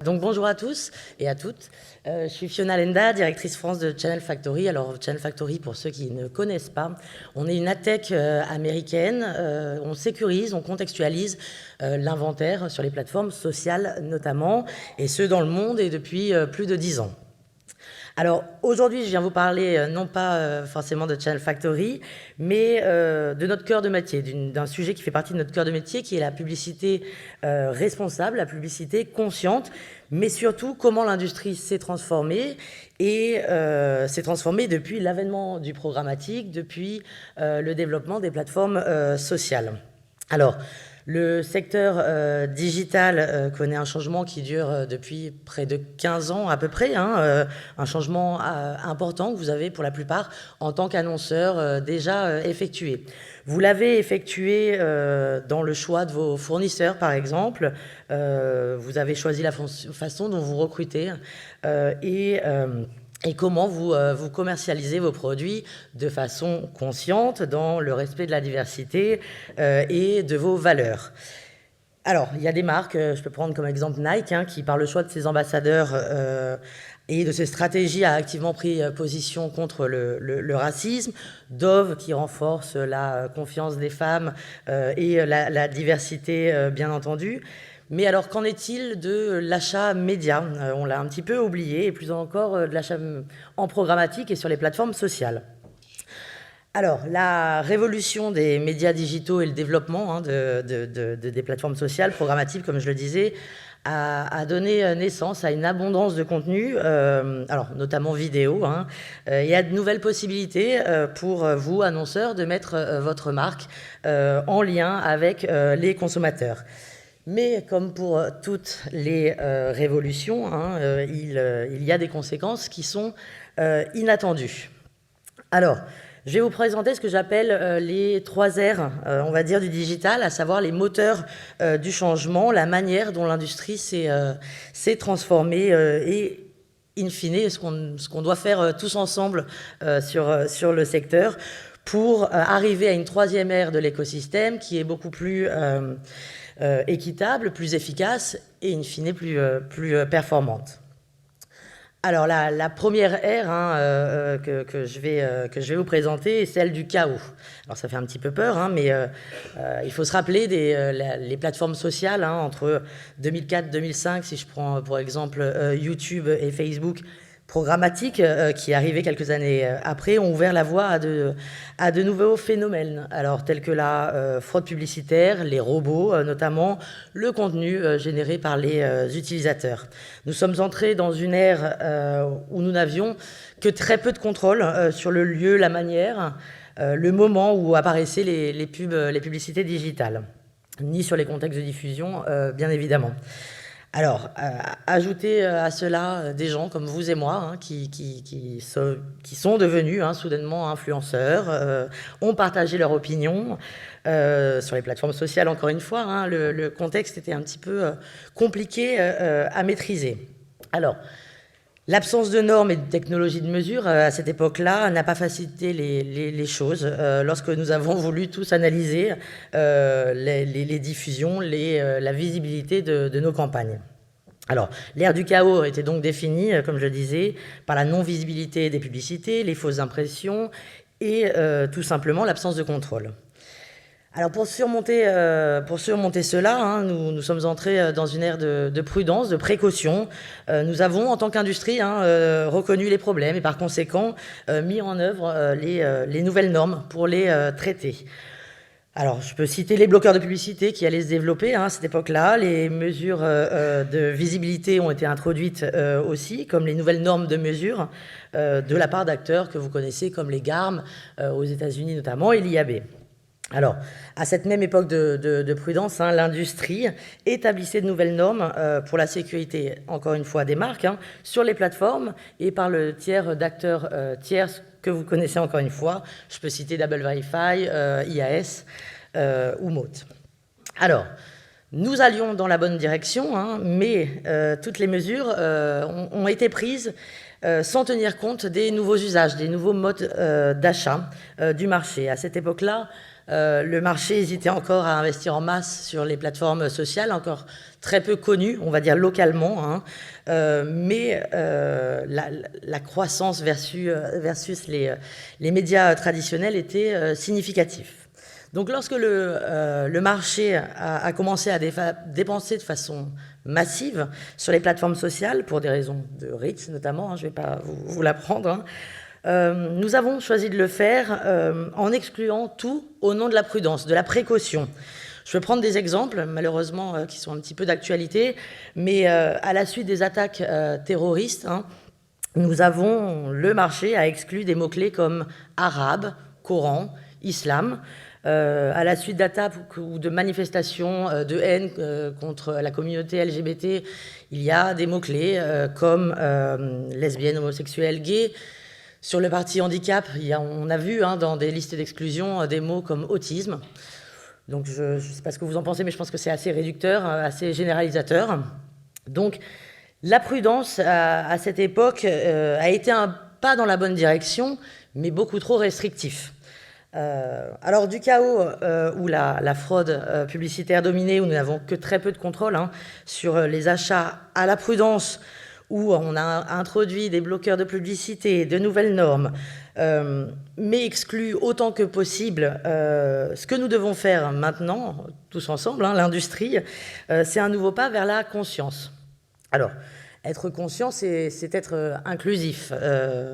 Donc bonjour à tous et à toutes. Je suis Fiona Lenda, directrice France de Channel Factory. Alors Channel Factory, pour ceux qui ne connaissent pas, on est une adtech américaine. On sécurise, on contextualise l'inventaire sur les plateformes sociales notamment, et ce dans le monde et depuis plus de 10 ans. Alors aujourd'hui, je viens vous parler non pas forcément de Channel Factory, mais de notre cœur de métier, d'un sujet qui fait partie de notre cœur de métier, qui est la publicité responsable, la publicité consciente, mais surtout comment l'industrie s'est transformée et s'est transformée depuis l'avènement du programmatique, depuis le développement des plateformes sociales. Alors, le secteur digital connaît un changement qui dure depuis près de 15 ans à peu près, un changement important que vous avez pour la plupart en tant qu'annonceur déjà effectué. Vous l'avez effectué dans le choix de vos fournisseurs par exemple, vous avez choisi la façon dont vous recrutez et comment vous commercialisez vos produits de façon consciente, dans le respect de la diversité et de vos valeurs. Alors, il y a des marques, je peux prendre comme exemple Nike, qui par le choix de ses ambassadeurs et de ses stratégies a activement pris position contre le racisme. Dove qui renforce la confiance des femmes et la diversité bien entendu. Mais alors, qu'en est-il de l'achat média? On l'a un petit peu oublié, et plus encore de l'achat en programmatique et sur les plateformes sociales. Alors, la révolution des médias digitaux et le développement des plateformes sociales, programmatiques, comme je le disais, a donné naissance à une abondance de contenu, alors notamment vidéo, et à de nouvelles possibilités pour vous, annonceurs, de mettre votre marque en lien avec les consommateurs. Mais comme pour toutes les révolutions, il y a des conséquences qui sont inattendues. Alors, je vais vous présenter ce que j'appelle les 3 R, on va dire, du digital, à savoir les moteurs du changement, la manière dont l'industrie s'est transformée et, in fine, ce qu'on doit faire tous ensemble sur le secteur pour arriver à une 3e ère de l'écosystème qui est beaucoup plus équitable, plus efficace et in fine plus performante. Alors la première ère que je vais vous présenter est celle du chaos. Alors ça fait un petit peu peur, mais il faut se rappeler les plateformes sociales entre 2004-2005, si je prends pour exemple YouTube et Facebook, programmatiques qui arrivaient quelques années après, ont ouvert la voie à de nouveaux phénomènes, alors tels que la fraude publicitaire, les robots notamment, le contenu généré par les utilisateurs. Nous sommes entrés dans une ère où nous n'avions que très peu de contrôle sur le lieu, la manière, le moment où apparaissaient les publicités digitales, ni sur les contextes de diffusion, bien évidemment. Alors, ajoutez à cela des gens comme vous et moi qui sont devenus soudainement influenceurs, ont partagé leur opinion sur les plateformes sociales, encore une fois. Le contexte était un petit peu compliqué à maîtriser. Alors, l'absence de normes et de technologies de mesure à cette époque-là n'a pas facilité les choses. Lorsque nous avons voulu tous analyser les diffusions, la visibilité de nos campagnes. Alors, l'ère du chaos était donc définie, comme je le disais, par la non-visibilité des publicités, les fausses impressions et tout simplement l'absence de contrôle. Alors pour surmonter cela, nous sommes entrés dans une ère de prudence, de précaution. Nous avons, en tant qu'industrie, reconnu les problèmes et par conséquent mis en œuvre les nouvelles normes pour les traiter. Alors, je peux citer les bloqueurs de publicité qui allaient se développer à cette époque-là. Les mesures de visibilité ont été introduites aussi, comme les nouvelles normes de mesure de la part d'acteurs que vous connaissez, comme les GARM aux États-Unis notamment, et l'IAB. Alors, à cette même époque de prudence, l'industrie établissait de nouvelles normes pour la sécurité, encore une fois, des marques, sur les plateformes et par le tiers d'acteurs tiers que vous connaissez encore une fois. Je peux citer Double Verify, IAS ou Moat. Alors, nous allions dans la bonne direction, mais toutes les mesures ont été prises sans tenir compte des nouveaux usages, des nouveaux modes d'achat du marché. À cette époque-là, le marché hésitait encore à investir en masse sur les plateformes sociales, encore très peu connues, on va dire localement, hein, mais la croissance versus les médias traditionnels était significatif. Donc lorsque le marché a commencé à dépenser de façon massive sur les plateformes sociales, pour des raisons de reach notamment, hein, je ne vais pas vous l'apprendre, hein, nous avons choisi de le faire en excluant tout au nom de la prudence, de la précaution. Je vais prendre des exemples, malheureusement, qui sont un petit peu d'actualité, mais à la suite des attaques terroristes, hein, le marché a exclu des mots-clés comme arabe, Coran, islam. À la suite d'attaques ou de manifestations de haine contre la communauté LGBT, il y a des mots-clés comme lesbienne, homosexuelle, gay. Sur le parti handicap, on a vu hein, dans des listes d'exclusion des mots comme autisme. Donc je ne sais pas ce que vous en pensez, mais je pense que c'est assez réducteur, assez généralisateur. Donc la prudence à cette époque a été un pas dans la bonne direction, mais beaucoup trop restrictif. Alors du chaos où la fraude publicitaire dominait, où nous n'avons que très peu de contrôle hein, sur les achats, à la prudence, où on a introduit des bloqueurs de publicité, de nouvelles normes, mais exclut autant que possible ce que nous devons faire maintenant, tous ensemble, hein, l'industrie, c'est un nouveau pas vers la conscience. Alors, être conscient, c'est être inclusif.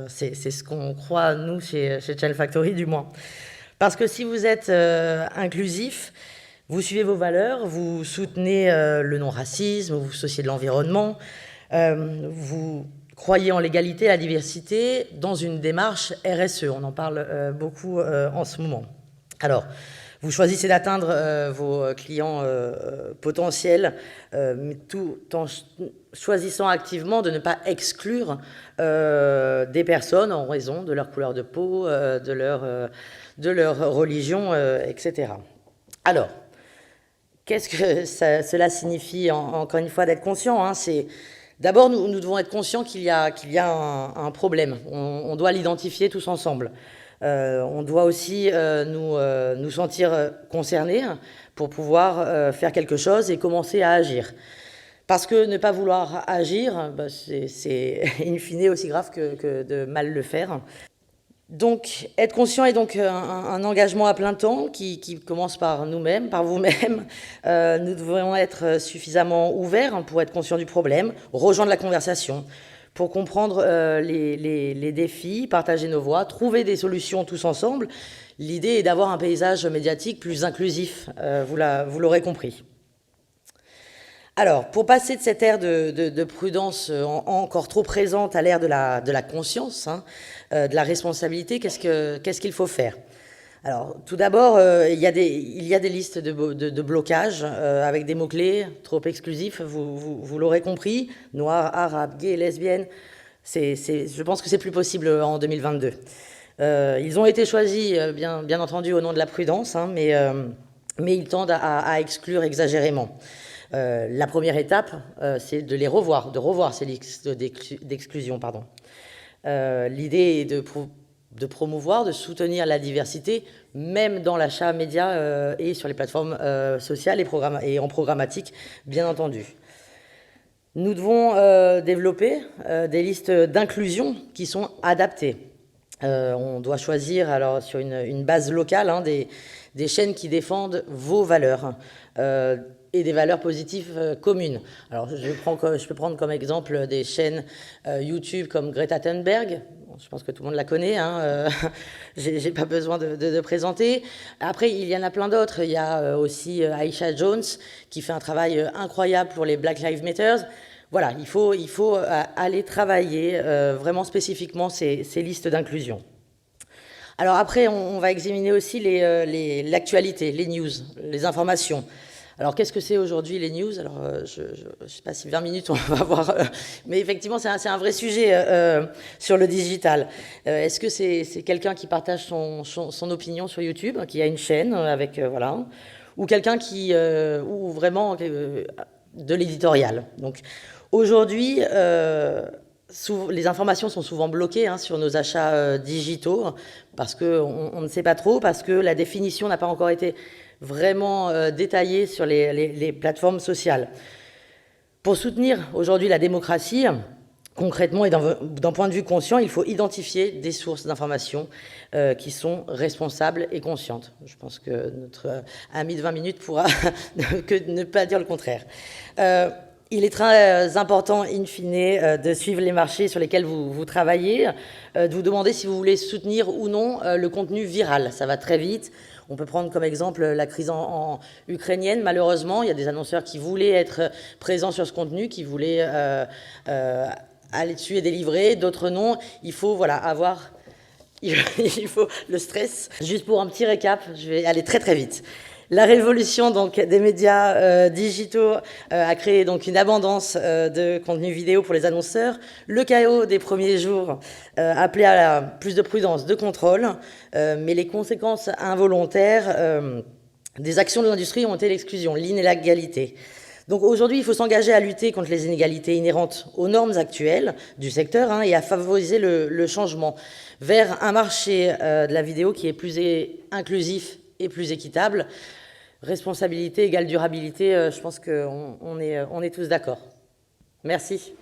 C'est ce qu'on croit, nous, chez Channel Factory, du moins. Parce que si vous êtes inclusif, vous suivez vos valeurs, vous soutenez le non-racisme, vous souciez de l'environnement, vous croyez en l'égalité, la diversité, dans une démarche RSE. On en parle beaucoup en ce moment. Alors, vous choisissez d'atteindre vos clients potentiels, mais tout en choisissant activement de ne pas exclure des personnes en raison de leur couleur de peau, de leur religion, etc. Alors, qu'est-ce que cela signifie, encore une fois, d'être conscient hein, d'abord, nous devons être conscients qu'il y a un problème. On doit l'identifier tous ensemble. On doit aussi nous sentir concernés pour pouvoir faire quelque chose et commencer à agir. Parce que ne pas vouloir agir, c'est in fine aussi grave que de mal le faire. Donc, être conscient est donc un engagement à plein temps qui commence par nous-mêmes, par vous-même. Nous devons être suffisamment ouverts pour être conscients du problème, rejoindre la conversation, pour comprendre les défis, partager nos voix, trouver des solutions tous ensemble. L'idée est d'avoir un paysage médiatique plus inclusif, vous l'aurez compris. Alors, pour passer de cette ère de prudence encore trop présente à l'ère de la conscience, hein, de la responsabilité, qu'est-ce qu'il faut faire? Alors, tout d'abord, il y a des listes de blocage avec des mots-clés trop exclusifs, vous l'aurez compris, noir, arabe, gay, lesbienne, je pense que c'est plus possible en 2022. Ils ont été choisis, bien entendu, au nom de la prudence, hein, mais ils tendent à exclure exagérément. La première étape, c'est de revoir ces listes d'exclusion. L'idée est de promouvoir, de soutenir la diversité, même dans l'achat média et sur les plateformes sociales et en programmatique, bien entendu. Nous devons développer des listes d'inclusion qui sont adaptées. On doit choisir alors sur une base locale hein, des chaînes qui défendent vos valeurs et des valeurs positives communes. Alors je peux prendre comme exemple des chaînes YouTube comme Greta Thunberg. Je pense que tout le monde la connaît, hein, j'ai pas besoin de présenter. Après, il y en a plein d'autres. Il y a aussi Aisha Jones qui fait un travail incroyable pour les Black Lives Matter. Voilà, il faut aller travailler vraiment spécifiquement ces listes d'inclusion. Alors après, on va examiner aussi l'actualité, les news, les informations. Alors, qu'est-ce que c'est aujourd'hui les news? Alors, je ne sais pas si 20 minutes on va voir, mais effectivement, c'est un vrai sujet sur le digital. Est-ce que c'est quelqu'un qui partage son opinion sur YouTube, qui a une chaîne avec, voilà, ou quelqu'un ou vraiment de l'éditorial? Donc, aujourd'hui, les informations sont souvent bloquées sur nos achats digitaux parce qu'on ne sait pas trop, parce que la définition n'a pas encore été vraiment détaillée sur les plateformes sociales. Pour soutenir aujourd'hui la démocratie, concrètement et d'un point de vue conscient, il faut identifier des sources d'informations qui sont responsables et conscientes. Je pense que notre ami de 20 minutes pourra ne pas dire le contraire. Il est très important, in fine, de suivre les marchés sur lesquels vous travaillez, de vous demander si vous voulez soutenir ou non le contenu viral. Ça va très vite. On peut prendre comme exemple la crise ukrainienne. Malheureusement, il y a des annonceurs qui voulaient être présents sur ce contenu, qui voulaient aller dessus et délivrer, d'autres non. Il faut avoir il faut le stress. Juste pour un petit récap, je vais aller très très vite. La révolution donc des médias digitaux a créé donc une abondance de contenu vidéo pour les annonceurs. Le chaos des premiers jours appelait à plus de prudence, de contrôle, mais les conséquences involontaires des actions de l'industrie ont été l'exclusion, l'inégalité. Donc aujourd'hui, il faut s'engager à lutter contre les inégalités inhérentes aux normes actuelles du secteur et à favoriser le changement vers un marché de la vidéo qui est plus inclusif et plus équitable. Responsabilité égale durabilité, je pense qu'on est tous d'accord. Merci.